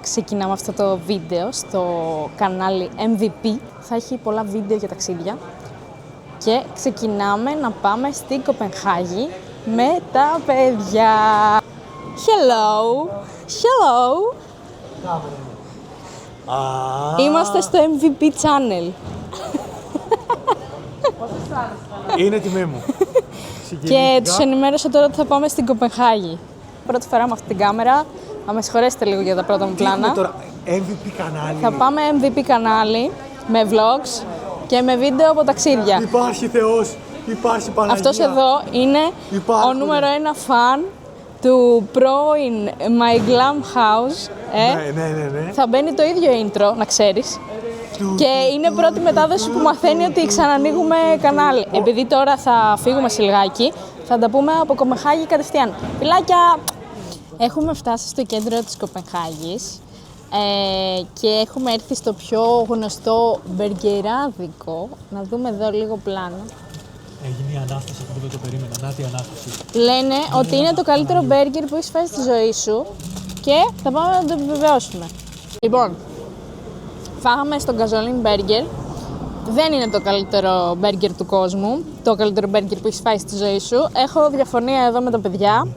ξεκινάμε αυτό το βίντεο στο κανάλι MVP. Θα έχει πολλά βίντεο για ταξίδια και ξεκινάμε να πάμε στην Κοπενχάγη με τα παιδιά. Hello! Hello! Είμαστε στο MVP channel. Είναι τιμή μου. Και τους ενημέρωσα τώρα ότι θα πάμε στην Κοπενχάγη. Πρώτη φορά με αυτή την κάμερα. Θα με συγχωρέσετε λίγο για τα πρώτα μου πλάνα. Τώρα, MVP κανάλι. Θα πάμε MVP κανάλι με vlogs και με βίντεο από ταξίδια. Υπάρχει Θεός, υπάρχει Παναγία. Αυτός εδώ είναι ο νούμερο 1 φαν του πρώην My Glam House. Ναι. Θα μπαίνει το ίδιο intro, να ξέρεις. Και είναι πρώτη μετάδοση που μαθαίνει ότι ξανανοίγουμε κανάλι. Επειδή τώρα θα φύγουμε σε λιγάκι, θα τα πούμε από Κοπενχάγη κατευθείαν. Φιλάκια! Έχουμε φτάσει στο κέντρο της Κοπενχάγης και έχουμε έρθει στο πιο γνωστό μπεργκεράδικο. Να δούμε εδώ λίγο πλάνο. Έγινε η Ανάσταση που δεν το περίμενα. Να τη Ανάσταση. Λένε ότι είναι το καλύτερο μπέργκερ που έχεις φάει στη ζωή σου και θα πάμε να το επιβεβαιώσουμε. Λοιπόν, φάγαμε στο Gasoline Burger. Δεν είναι το καλύτερο μπέργκερ του κόσμου, το καλύτερο μπέργκερ που έχεις φάει στη ζωή σου. Έχω διαφωνία εδώ με τα παιδιά.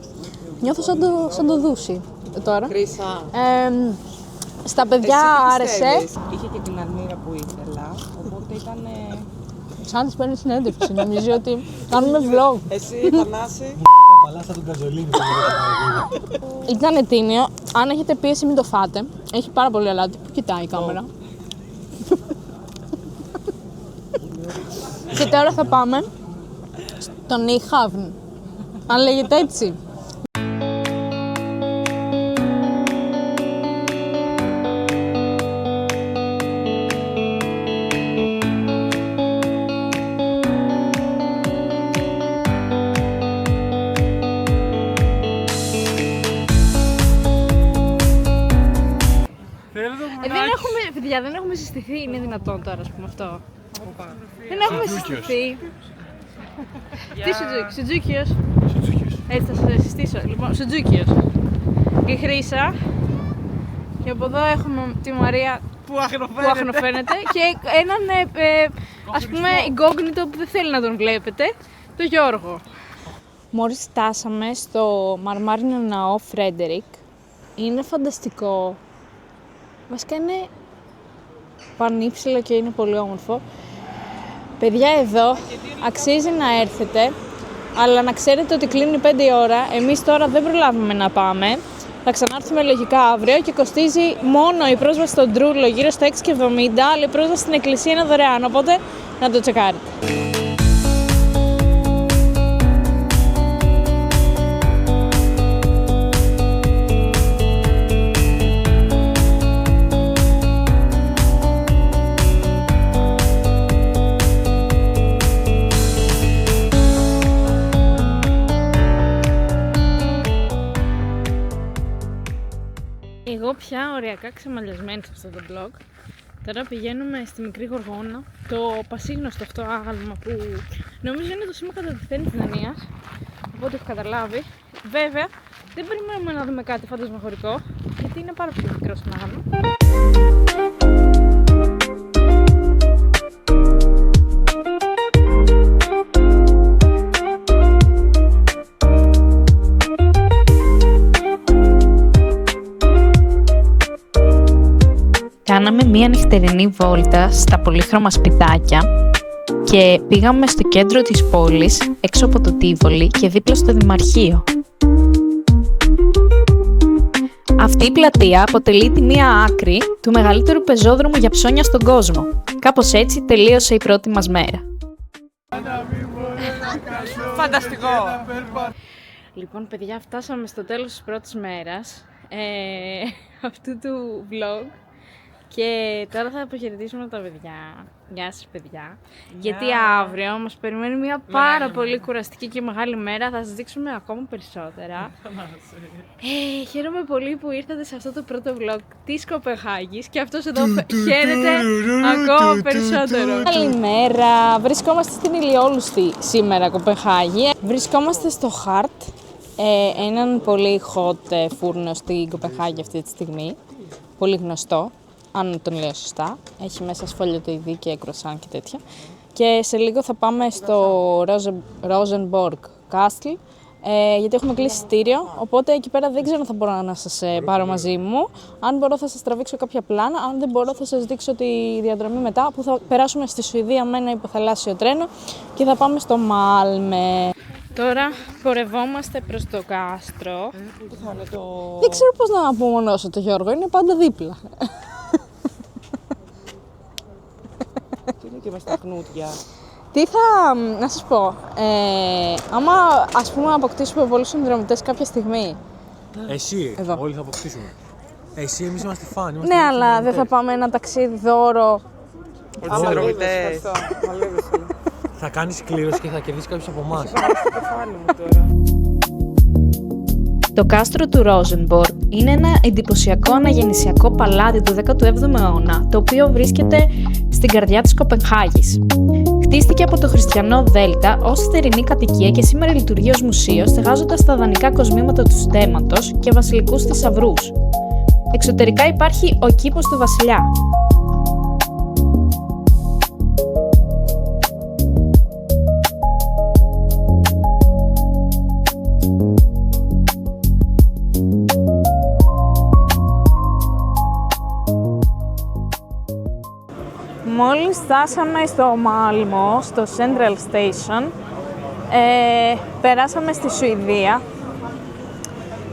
Νιώθω σαν το Δούσι τώρα. Χρύσα. Στα παιδιά άρεσε. Είχε και την αρμύρα που ήθελα, οπότε ήταν... Σαν της παίρνει συνέντευξη, νομίζω ότι κάνουμε vlog. Εσύ, Θανάση. Παλά σαν τον Καζολίνη. Ήταν τίμιο. Αν έχετε πίεση μην το φάτε. Έχει πάρα πολύ αλάτι. Πού κοιτάει η κάμερα. Και τώρα θα πάμε στο Νίχαυν. Αν λέγεται έτσι. Δεν έχουμε συστηθεί, είναι δυνατόν τώρα, ας πούμε αυτό. Δεν έχουμε συστηθεί. Τι Σουτζούκιος. Έτσι θα σας συστήσω. Λοιπόν, Σουτζούκιος. Η Χρύσα. Και από εδώ έχουμε τη Μαρία που αχνοφαίνεται. Και έναν, ας πούμε, incognito που δεν θέλει να τον βλέπετε, το Γιώργο. Μόλις φτάσαμε στο μαρμάρινο ναό Φρέντερικ. Είναι φανταστικό. Βασικά είναι πανύψηλο και είναι πολύ όμορφο. Παιδιά, εδώ αξίζει να έρθετε, αλλά να ξέρετε ότι κλείνει 5 η ώρα. Εμείς τώρα δεν προλάβουμε να πάμε. Θα ξανάρθουμε λογικά αύριο και κοστίζει μόνο η πρόσβαση στον Τρούλο γύρω στα 6,70, αλλά η πρόσβαση στην εκκλησία είναι δωρεάν, οπότε να το τσεκάρετε. Εγώ πια οριακά ξεμαλιασμένη σε αυτό το vlog. Τώρα πηγαίνουμε στη Μικρή Γοργόνα, το πασίγνωστο αυτό άγαλμα που νομίζω είναι το σήμα κατατεθέν της Δανίας, από ό,τι έχω καταλάβει. Βέβαια, δεν περιμένουμε να δούμε κάτι φαντασμαγορικό, γιατί είναι πάρα πολύ μικρό στον άγαλμα. Κάναμε μία νυχτερινή βόλτα στα πολύχρωμα σπιτάκια και πήγαμε στο κέντρο της πόλης, έξω από το Τίβολι και δίπλα στο Δημαρχείο. Αυτή η πλατεία αποτελεί τη μία άκρη του μεγαλύτερου πεζόδρομου για ψώνια στον κόσμο. Κάπως έτσι τελείωσε η πρώτη μας μέρα. Φανταστικό! Λοιπόν, παιδιά, φτάσαμε στο τέλος της πρώτης μέρας αυτού του vlog. Και τώρα θα αποχαιρετήσουμε τα παιδιά. Γεια σας, παιδιά. Γιατί αύριο μας περιμένει μια πάρα πολύ κουραστική και μεγάλη μέρα. Θα σας δείξουμε ακόμα περισσότερα. Χαίρομαι πολύ που ήρθατε σε αυτό το πρώτο vlog της Κοπενχάγης. Και αυτός εδώ χαίρεται ακόμα περισσότερο. Καλημέρα. Βρισκόμαστε στην ηλιόλουστη σήμερα Κοπενχάγη. Βρισκόμαστε στο Heart, έναν πολύ hot φούρνο στην Κοπενχάγη αυτή τη στιγμή. πολύ γνωστό, αν τον λέω σωστά. Έχει μέσα σφολιοτοειδή και κρουασάν και τέτοια. Και σε λίγο θα πάμε στο Rosenborg Castle, γιατί έχουμε κλείσει εισιτήριο, οπότε εκεί πέρα δεν ξέρω αν θα μπορώ να σας πάρω μαζί μου. Αν μπορώ θα σας τραβήξω κάποια πλάνα, αν δεν μπορώ θα σας δείξω τη διαδρομή μετά, που θα περάσουμε στη Σουηδία με ένα υποθαλάσσιο τρένο και θα πάμε στο Μάλμε. Τώρα πορευόμαστε προς το κάστρο. Δεν ξέρω πώς να απομονώσω το Γιώργο, είναι πάντα δίπλα. Τι είναι και μες στα χνούτια. Τι θα, να σας πω, άμα ας πούμε αποκτήσουμε πολλούς συνδρομητές κάποια στιγμή. Εσύ, εδώ. όλοι θα αποκτήσουμε. Εσύ, εμείς είμαστε φαν. Ναι, αλλά δεν θα πάμε ένα ταξίδι δώρο. Όλοι οι συνδρομητές. Θα κάνεις κλήρωση και θα κερδίσει κάποιος από εμάς. Το κεφάλι μου τώρα. Το κάστρο του Rosenborg είναι ένα εντυπωσιακό αναγεννησιακό παλάτι του 17ου αιώνα, το οποίο βρίσκεται στην καρδιά της Κοπενχάγης. Χτίστηκε από το χριστιανό Δέλτα ως θερινή κατοικία και σήμερα λειτουργεί ως μουσείο, στεγάζοντας τα δανεικά κοσμήματα του στέμματος και βασιλικούς θησαυρούς. Εξωτερικά υπάρχει ο κήπος του βασιλιά. Μόλις φτάσαμε στο Μάλμο, στο Central Station, περάσαμε στη Σουηδία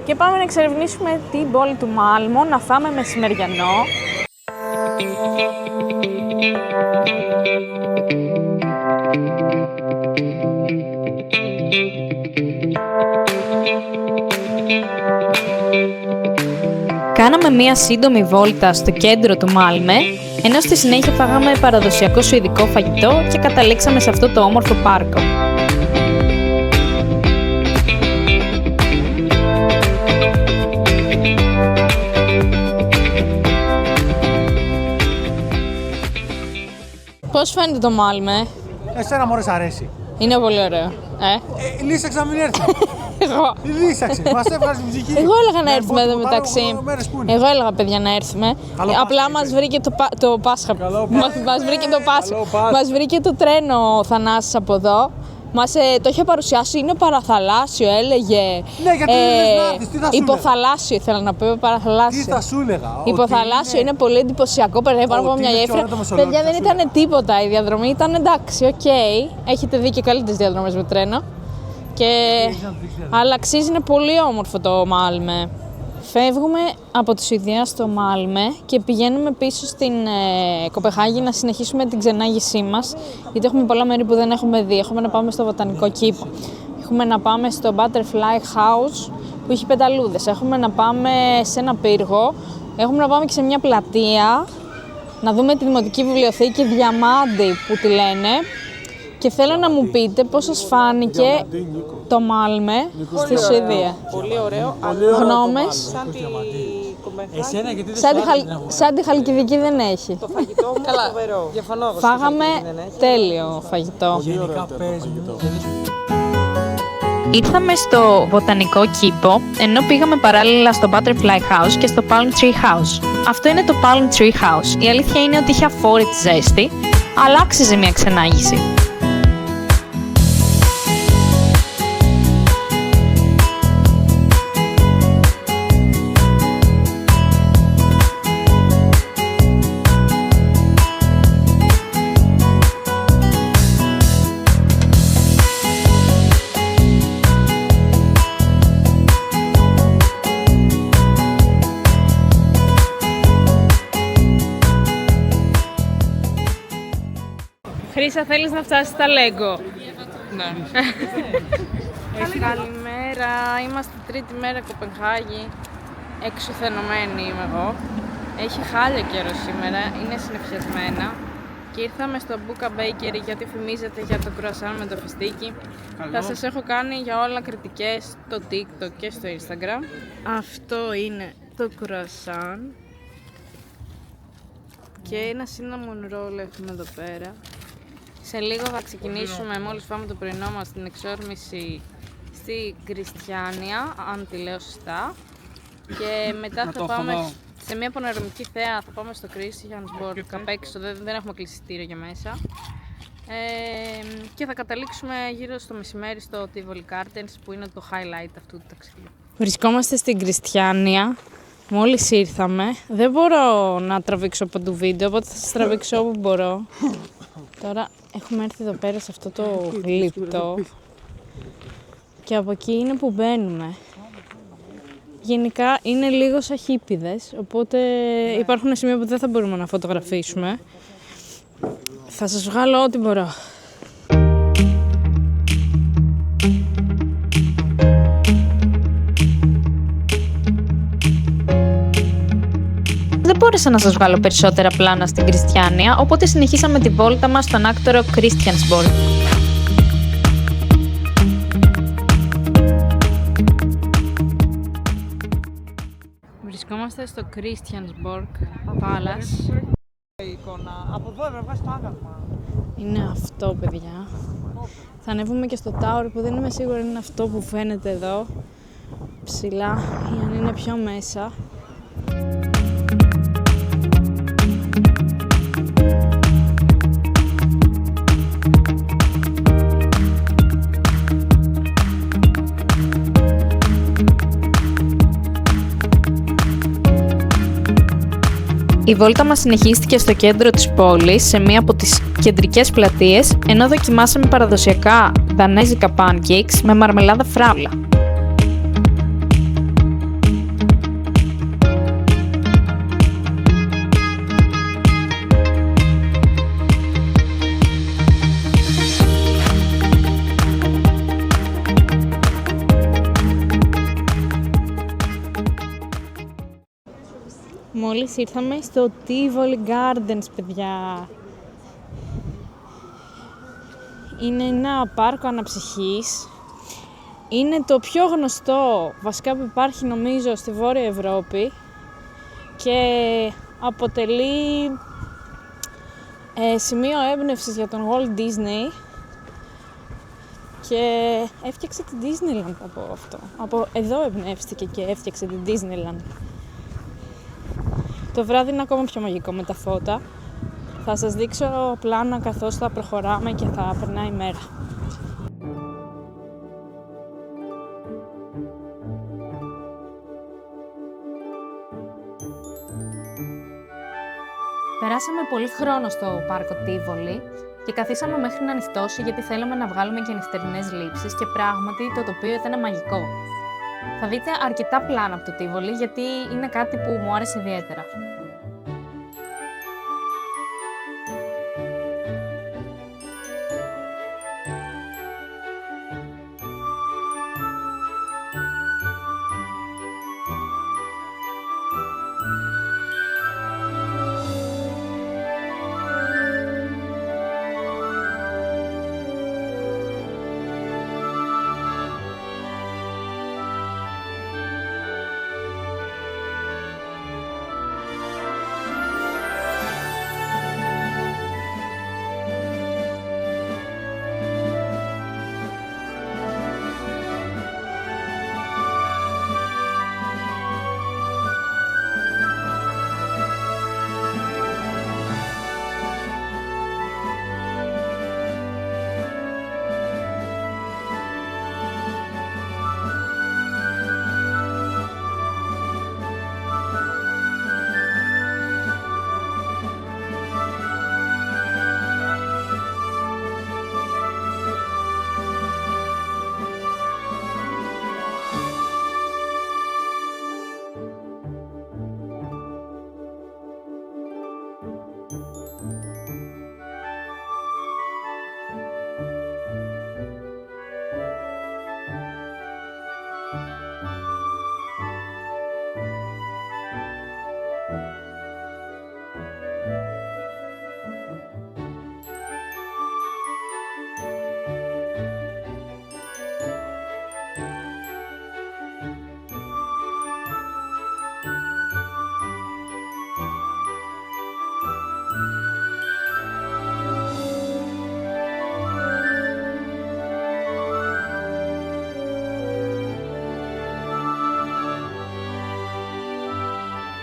και πάμε να εξερευνήσουμε την πόλη του Μάλμο, να φάμε μεσημεριανό. Κάναμε μία σύντομη βόλτα στο κέντρο του Μάλμε, ενώ στη συνέχεια φάγαμε παραδοσιακό σουηδικό φαγητό και καταλήξαμε σε αυτό το όμορφο πάρκο. Πώς φαίνεται το Μάλμε? Εσένα μωρές αρέσει. Είναι πολύ ωραίο. Λύσαξε να μην έρθει. Εγώ. Λύσαξε, μας έβγαζε μουσική. Εγώ έλεγα να έρθουμε εδώ μεταξύ. Εγώ έλεγα, παιδιά, να έρθουμε. Απλά μας βρήκε το Πάσχα. Μας βρήκε το Πάσχα. Μας βρήκε το τρένο ο Θανάσης από εδώ. Το είχε παρουσιάσει, είναι παραθαλάσσιο, έλεγε. Ναι, γιατί δεν λες να έρθεις, τι θα σου υποθαλάσσιο ήθελα να πω, παραθαλάσσιο. Τι θα σου έλεγα. Υποθαλάσσιο είναι πολύ εντυπωσιακό, περνάει πάνω από μια γέφυρα. Παιδιά, δεν ήταν τίποτα, η διαδρομή ήταν εντάξει, οκ. Έχετε δει και καλύτερες διαδρομές με τρένο. Αλλά αξίζει, είναι πολύ όμορφο το Μάλμε. Φεύγουμε από τη Σουηδία στο Μάλμε και πηγαίνουμε πίσω στην Κοπενχάγη να συνεχίσουμε την ξενάγησή μας, γιατί έχουμε πολλά μέρη που δεν έχουμε δει. Έχουμε να πάμε στο Βοτανικό Κήπο, έχουμε να πάμε στο Butterfly House που έχει πεταλούδες, έχουμε να πάμε σε ένα πύργο, έχουμε να πάμε και σε μια πλατεία, να δούμε τη Δημοτική Βιβλιοθήκη Διαμάντη που τη λένε. Και θέλω να μου πείτε πώς σας φάνηκε το Μάλμε στη Σουηδία. Πολύ ωραίο. Γνώμες. Σαν τη Κοπενχάγη. Σαν τη Χαλκιδική δεν έχει. Το φαγητό μου είναι φοβερό. Διαφωνώ. Φάγαμε τέλειο φαγητό. Γενικά πες μου. Ήρθαμε στο Βοτανικό Κήπο, ενώ πήγαμε παράλληλα στο Butterfly House και στο Palm Tree House. Αυτό είναι το Palm Tree House. Η αλήθεια είναι ότι είχε αφόρητη ζέστη, αλλά άξιζε μια ξενάγηση. Χρύσα, θέλεις να φτάσεις στα Λέγκο? Ναι. Καλημέρα, είμαστε τρίτη μέρα Κοπενχάγη. Εξουθενωμένη είμαι εγώ. Έχει χάλια καιρό σήμερα, είναι συννεφιασμένα. Και ήρθαμε στο Buka Bakery γιατί φημίζεται για το κρουασάν με το φιστίκι. Θα σας έχω κάνει για όλα κριτικές στο TikTok και στο Instagram. Αυτό είναι το κρουασάν. Και ένα cinnamon roll έχουμε εδώ πέρα. Σε λίγο θα ξεκινήσουμε, μόλις φάμε το πρωινό μας, την εξόρμηση στη Κριστιάνια, αν τη λέω σωστά. Και μετά θα πάμε Σε μια πανορμική θέα θα πάμε στο Christiansborg απ' έξω, δεν έχουμε κλείσει εισιτήριο για μέσα. Και θα καταλήξουμε γύρω στο μεσημέρι στο Tivoli Gardens που είναι το highlight αυτού του ταξιδιού. Βρισκόμαστε στην Κριστιάνια. Μόλις ήρθαμε. Δεν μπορώ να τραβήξω παντού βίντεο, οπότε θα σας τραβήξω όπου μπορώ. Τώρα έχουμε έρθει εδώ πέρα σε αυτό το γλυπτό και από εκεί είναι που μπαίνουμε. Γενικά είναι λίγο σαν χίπηδες, οπότε υπάρχουν σημεία που δεν θα μπορούμε να φωτογραφίσουμε. Θα σας βγάλω ό,τι μπορώ. Δεν μπόρεσα να σας βγάλω περισσότερα πλάνα στην Κριστιάνια, οπότε συνεχίσαμε τη βόλτα μας στον άκτορο Christiansborg. Βρισκόμαστε στο Christiansborg Palace. Εικόνα. Από εδώ έπρεπε να βγάλεις το άγαλμα. Είναι αυτό, παιδιά. Θα ανέβουμε και στο tower που δεν είμαι σίγουρη είναι αυτό που φαίνεται εδώ ψηλά ή αν είναι πιο μέσα. Η βόλτα μας συνεχίστηκε στο κέντρο της πόλης, σε μία από τις κεντρικές πλατείες, ενώ δοκιμάσαμε παραδοσιακά δανέζικα pancakes με μαρμελάδα φράουλα. Μόλις ήρθαμε στο Tivoli Gardens, παιδιά. Είναι ένα πάρκο αναψυχής. Είναι το πιο γνωστό, βασικά που υπάρχει νομίζω στη Βόρεια Ευρώπη και αποτελεί σημείο έμπνευσης για τον Walt Disney και έφτιαξε την Disneyland από αυτό. Από εδώ εμπνεύστηκε και έφτιαξε την Disneyland. Το βράδυ είναι ακόμα πιο μαγικό με τα φώτα. Θα σας δείξω πλάνα καθώς θα προχωράμε και θα περνάει η μέρα. Περάσαμε πολύ χρόνο στο πάρκο Τίβολι και καθίσαμε μέχρι να νυχτώσει γιατί θέλαμε να βγάλουμε και νυχτερινές λήψεις και πράγματι το τοπίο ήταν μαγικό. Θα δείτε αρκετά πλάνα από το Τίβολι γιατί είναι κάτι που μου άρεσε ιδιαίτερα.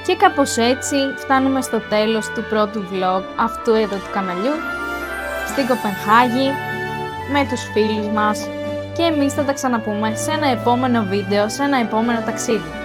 Και κάπως έτσι φτάνουμε στο τέλος του πρώτου vlog αυτού εδώ του καναλιού, στην Κοπενχάγη, με τους φίλους μας και εμείς θα τα ξαναπούμε σε ένα επόμενο βίντεο, σε ένα επόμενο ταξίδι.